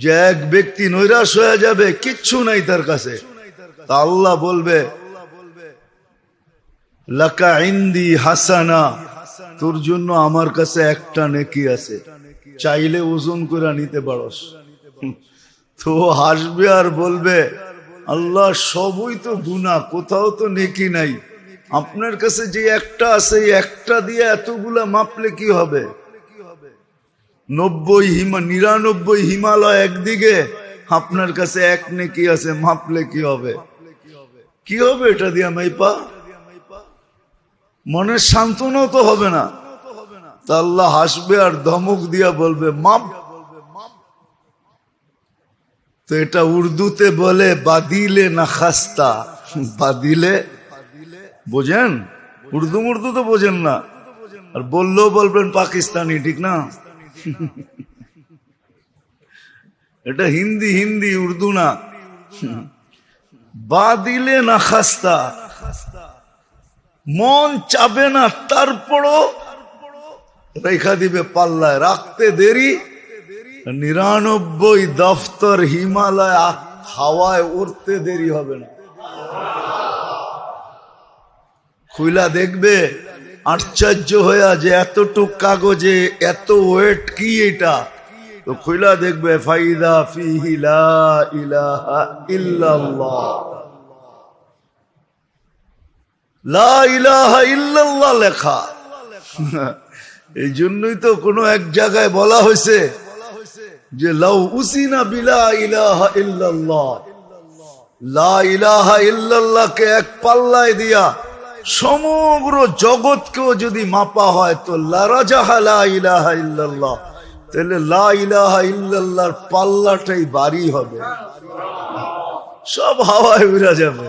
যে এক ব্যক্তি নৈরাশ হয়ে যাবে, কিচ্ছু নাই তার কাছে, তা আল্লাহ বলবে লাকা ইনদি হাসানা, তোর জন্য আমার কাছে একটা নেকি আছে, চাইলে ওজন করে নিতে পারস। তো হাসবে আর বলবে আল্লাহ সবই তো গুনাহ, কোথাও তো নেকি নাই, আপনার কাছে যে একটা আছে একটা দিয়ে এতগুলা মাপলে কি হবে? 99 হিমালয় একদিকে, আপনার কাছে এক নেকি আছে, মাপলে কি হবে? কি হবে এটা দিয়া মাইপা? মনের সান্ত্বনাও তো হবে না। তা আল্লাহ হাসবে আর ধমক দিয়া বলবে মাপ। তো এটা উর্দুতে বলে বাদিলে না খাস্তা। বাদিলে বোঝেন? উর্দু মুর্দু তো বোঝেন না, আর বললেও বলবেন পাকিস্তানি, ঠিক না? এটা হিন্দি, হিন্দি উর্দু না। বাদিলে না খাস্তা, মন চাবে না তারপরও রেখা দিবে পাল্লায়, রাখতে দেরি 99 দফতর হিমালয় হাওয়ায় উড়তে দেরি হবে না। খুইলা দেখবে আশ্চর্য হয়ে যে এতটুক কাগজে এত ওয়েট কি এটা? তো খুইলা দেখবে ফাইদা ফিহি লা ইলাহা ইল্লাল্লাহ, লা ইলাহা ইল্লাল্লাহ লেখা। এই জন্যই তো কোনো এক জায়গায় বলা হয়েছে যে লাউ উসিনা বিলা ইলাহা ইল্লাল্লাহ, লা ইলাহা ইল্লাল্লাহকে এক পাল্লায় দিয়া সমগ্র জগৎকেও যদি মাপা হয় তো লারাজাহা লা ইলাহা ইল্লাল্লাহ, তাহলে লা ইলাহা ইল্লাল্লাহর পাল্লাটাই ভারী হবে, সব হাওয়ায় উড়া যাবে।